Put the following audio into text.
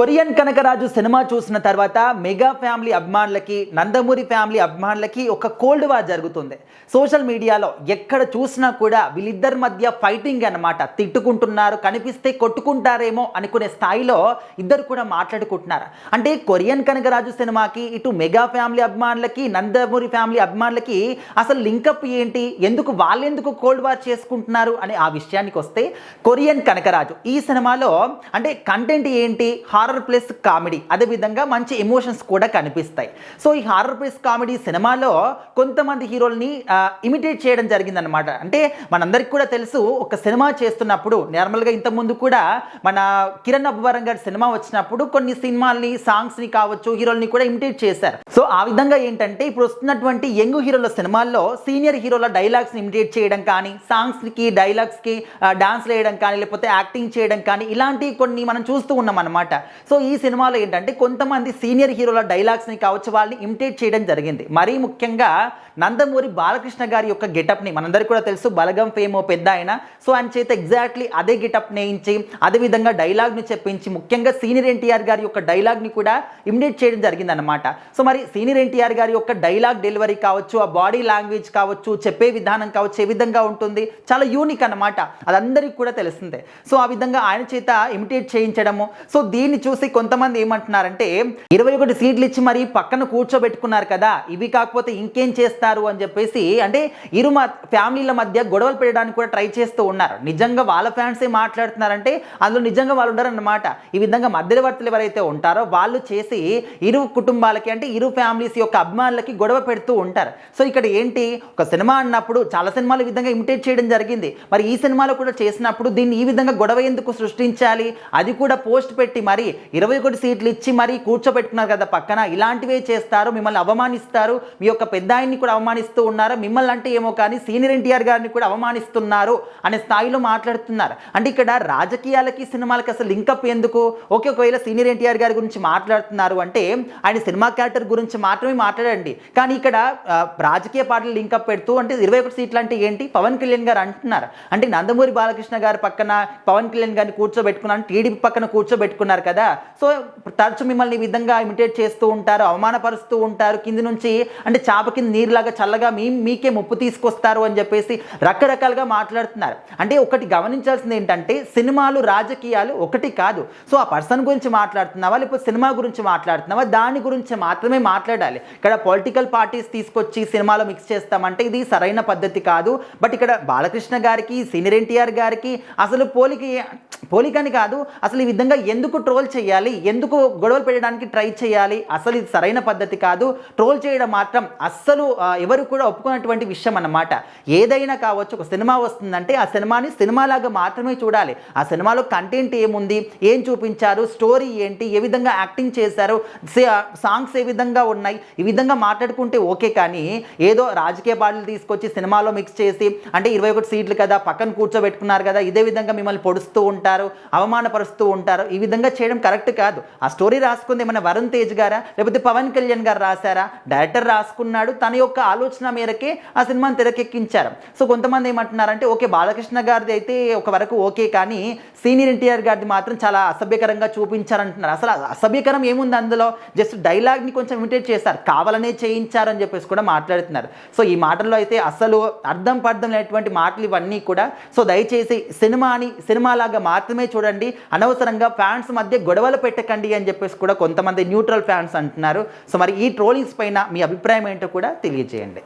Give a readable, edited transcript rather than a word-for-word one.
Korean Kanakaraju cinema చూసిన తర్వాత mega family అభిమానులకి నందమూరి ఫ్యామిలీ అభిమానులకి ఒక కోల్డ్ వార్ జరుగుతుంది. సోషల్ మీడియాలో ఎక్కడ చూసినా కూడా వీళ్ళిద్దరి మధ్య ఫైటింగ్ అన్నమాట. తిట్టుకుంటున్నారు, కనిపిస్తే కొట్టుకుంటారేమో అనుకునే స్థాయిలో ఇద్దరు కూడా మాట్లాడుకుంటున్నారు. అంటే కొరియన్ కనకరాజు సినిమాకి ఇటు మెగా ఫ్యామిలీ అభిమానులకి నందమూరి ఫ్యామిలీ అభిమానులకి అసలు లింకప్ ఏంటి, ఎందుకు వాళ్ళెందుకు కోల్డ్ వార్ చేసుకుంటున్నారు అనే ఆ విషయానికి వస్తే, కొరియన్ కనకరాజు ఈ సినిమాలో అంటే కంటెంట్ ఏంటి, హారర్ ప్లస్ కామెడీ, అదేవిధంగా మంచి ఎమోషన్స్ కూడా కనిపిస్తాయి. సో ఈ హారర్ ప్లస్ కామెడీ సినిమాలో కొంతమంది హీరోల్ని ఇమిటేట్ చేయడం జరిగిందనమాట. అంటే మనందరికీ కూడా తెలుసు, ఒక సినిమా చేస్తున్నప్పుడు నార్మల్గా ఇంతకుముందు కూడా మన కిరణ్ అబ్బవరం గారి సినిమా వచ్చినప్పుడు కొన్ని సినిమాల్ని, సాంగ్స్ని కావచ్చు, హీరోల్ని కూడా ఇమిటేట్ చేశారు. సో ఆ విధంగా ఏంటంటే ఇప్పుడు వస్తున్నటువంటి యంగ్ హీరోల సినిమాల్లో సీనియర్ హీరోల డైలాగ్స్ని ఇమిటేట్ చేయడం కానీ, సాంగ్స్కి డైలాగ్స్కి డాన్స్ వేయడం కానీ, లేకపోతే యాక్టింగ్ చేయడం కానీ, ఇలాంటివి కొన్ని మనం చూస్తూ ఉన్నాం అనమాట. సో ఈ సినిమాలో ఏంటంటే కొంతమంది సీనియర్ హీరోల డైలాగ్స్ని కావచ్చు వాళ్ళని ఇమిటేట్ చేయడం జరిగింది. మరీ ముఖ్యంగా నందమూరి బాలకృష్ణ గారి యొక్క గెటప్ని మనందరికీ కూడా తెలుసు, బలగం ఫేమ్ పెద్ద ఆయన. సో ఆయన చేత ఎగ్జాక్ట్లీ అదే గెటప్ నేయించి, అదేవిధంగా డైలాగ్ని చెప్పించి, ముఖ్యంగా సీనియర్ ఎన్టీఆర్ గారి యొక్క డైలాగ్ని కూడా ఇమిటేట్ చేయడం జరిగిందనమాట. సో మరి సీనియర్ ఎన్టీఆర్ గారి యొక్క డైలాగ్ డెలివరీ కావచ్చు, ఆ బాడీ లాంగ్వేజ్ కావచ్చు, చెప్పే విధానం కావచ్చు, ఏ విధంగా ఉంటుంది, చాలా యూనిక్ అనమాట. అదందరికీ కూడా తెలిసిందే. సో ఆ విధంగా ఆయన చేత ఇమిటేట్ చేయించడము. సో దీన్ని చూసి కొంతమంది ఏమంటున్నారంటే 21 సీట్లు ఇచ్చి మరి పక్కన కూర్చోబెట్టుకున్నారు కదా, ఇవి కాకపోతే ఇంకేం చేస్తారు అని చెప్పేసి, అంటే ఇరు ఫ్యామిలీల మధ్య గొడవలు పెట్టడానికి కూడా ట్రై చేస్తూ ఉన్నారు. నిజంగా వాళ్ళ ఫ్యాన్సే మాట్లాడుతున్నారంటే అందులో నిజంగా వాళ్ళు ఉండరన్నమాట. ఈ విధంగా మధ్యవర్తులు ఎవరైతే ఉంటారో వాళ్ళు చేసి ఇరు కుటుంబాలకి, అంటే ఇరు ఫ్యామిలీస్ యొక్క అభిమానులకి గొడవ పెడుతూ ఉంటారు. సో ఇక్కడ ఏంటి, ఒక సినిమా అన్నప్పుడు చాలా సినిమాలు ఈ విధంగా ఇమిటేట్ చేయడం జరిగింది. మరి ఈ సినిమాలో కూడా చేసినప్పుడు దీన్ని ఈ విధంగా గొడవ ఎందుకు సృష్టించాలి, అది కూడా పోస్ట్ పెట్టి మరి 21 సీట్లు ఇచ్చి మరి కూర్చోబెట్టుకున్నారు కదా పక్కన, ఇలాంటివే చేస్తారు, మిమ్మల్ని అవమానిస్తారు, మీ యొక్క పెద్ద ఆయన్ని కూడా అవమానిస్తూ ఉన్నారు, మిమ్మల్ని అంటే ఏమో కానీ సీనియర్ ఎన్టీఆర్ గారిని కూడా అవమానిస్తున్నారు అనే స్థాయిలో మాట్లాడుతున్నారు. అంటే ఇక్కడ రాజకీయాలకి సినిమాలకి అసలు లింకప్ ఎందుకు? ఓకే, ఒకవేళ సీనియర్ ఎన్టీఆర్ గారి గురించి మాట్లాడుతున్నారు అంటే ఆయన సినిమా క్యారెక్టర్ గురించి మాత్రమే మాట్లాడండి. కానీ ఇక్కడ రాజకీయ పార్టీలు లింకప్ పెడుతూ అంటే 21 సీట్లు అంటే ఏంటి, పవన్ కళ్యాణ్ గారు అంటున్నారు. అంటే నందమూరి బాలకృష్ణ గారి పక్కన పవన్ కళ్యాణ్ గారిని కూర్చోబెట్టుకున్నారు, టీడీపీ పక్కన కూర్చోబెట్టుకున్నారు కదా. సో తరచు మిమ్మల్ని ఈ విధంగా ఇమిటేట్ చేస్తూ ఉంటారు, అవమానపరుస్తూ ఉంటారు, కింది నుంచి అంటే చాప కింద నీరులాగా చల్లగా మీకే ముప్పు తీసుకొస్తారు అని చెప్పేసి రకరకాలుగా మాట్లాడుతున్నారు. అంటే ఒకటి గమనించాల్సింది ఏంటంటే సినిమాలు, రాజకీయాలు ఒకటి కాదు. సో ఆ పర్సన్ గురించి మాట్లాడుతున్నావా, లేకపోతే సినిమా గురించి మాట్లాడుతున్నావా, దాని గురించి మాత్రమే మాట్లాడాలి. ఇక్కడ పొలిటికల్ పార్టీస్ తీసుకొచ్చి సినిమాలో మిక్స్ చేస్తామంటే ఇది సరైన పద్ధతి కాదు. బట్ ఇక్కడ బాలకృష్ణ గారికి, సీనియర్ ఎన్టీఆర్ గారికి అసలు పోలికని కాదు, అసలు ఈ విధంగా ఎందుకు ట్రోల్ చేయాలి, ఎందుకు గొడవలు పెట్టడానికి ట్రై చేయాలి, అసలు ఇది సరైన పద్ధతి కాదు. ట్రోల్ చేయడం మాత్రం అస్సలు ఎవరు కూడా ఒప్పుకున్నటువంటి విషయం అన్నమాట. ఏదైనా కావచ్చు, ఒక సినిమా వస్తుందంటే ఆ సినిమాని సినిమాలాగా మాత్రమే చూడాలి. ఆ సినిమాలో కంటెంట్ ఏముంది, ఏం చూపించారు, స్టోరీ ఏంటి, ఏ విధంగా యాక్టింగ్ చేశారు, సాంగ్స్ ఏ విధంగా ఉన్నాయి, ఈ విధంగా మాట్లాడుకుంటే ఓకే. కానీ ఏదో రాజకీయ పార్టీలు తీసుకొచ్చి సినిమాలో మిక్స్ చేసి, అంటే 21 సీట్లు కదా పక్కన కూర్చోబెట్టుకున్నారు కదా, ఇదే విధంగా మిమ్మల్ని పొడుస్తూ ఉంటారు, అవమానపరుస్తూ ఉంటారు, ఈ విధంగా చేయడం కరెక్ట్ కాదు. ఆ స్టోరీ రాసుకుంది ఏమైనా వరుణ్ తేజ్ గారా, లేకపోతే పవన్ కళ్యాణ్ గారు రాశారా? డైరెక్టర్ రాసుకున్నాడు, తన యొక్క ఆలోచన మేరకే ఆ సినిమాని తెరకెక్కించారు. సో కొంతమంది ఏమంటున్నారంటే ఓకే, బాలకృష్ణ గారిది అయితే ఒక వరకు ఓకే, కానీ సీనియర్ ఎన్టీఆర్ గారిది మాత్రం చాలా అసభ్యకరంగా చూపించారంటున్నారు. అసలు అసభ్యకరం ఏముంది అందులో, జస్ట్ డైలాగ్ని కొంచెం ఇమిటేట్ చేశారు, కావాలనే చేయించారు అని చెప్పేసి కూడా మాట్లాడుతున్నారు. సో ఈ మాటల్లో అయితే అసలు అర్థం లేనటువంటి మాటలు ఇవన్నీ కూడా. సో దయచేసి సినిమాని సినిమాలాగా మాత్రమే చూడండి, అనవసరంగా ఫ్యాన్స్ మధ్య గొడవలు పెట్టకండి అని చెప్పేసి కూడా కొంతమంది న్యూట్రల్ ఫ్యాన్స్ అంటున్నారు. సో మరి ఈ ట్రోలింగ్స్ పైన మీ అభిప్రాయం ఏంటో కూడా తెలియజేయండి.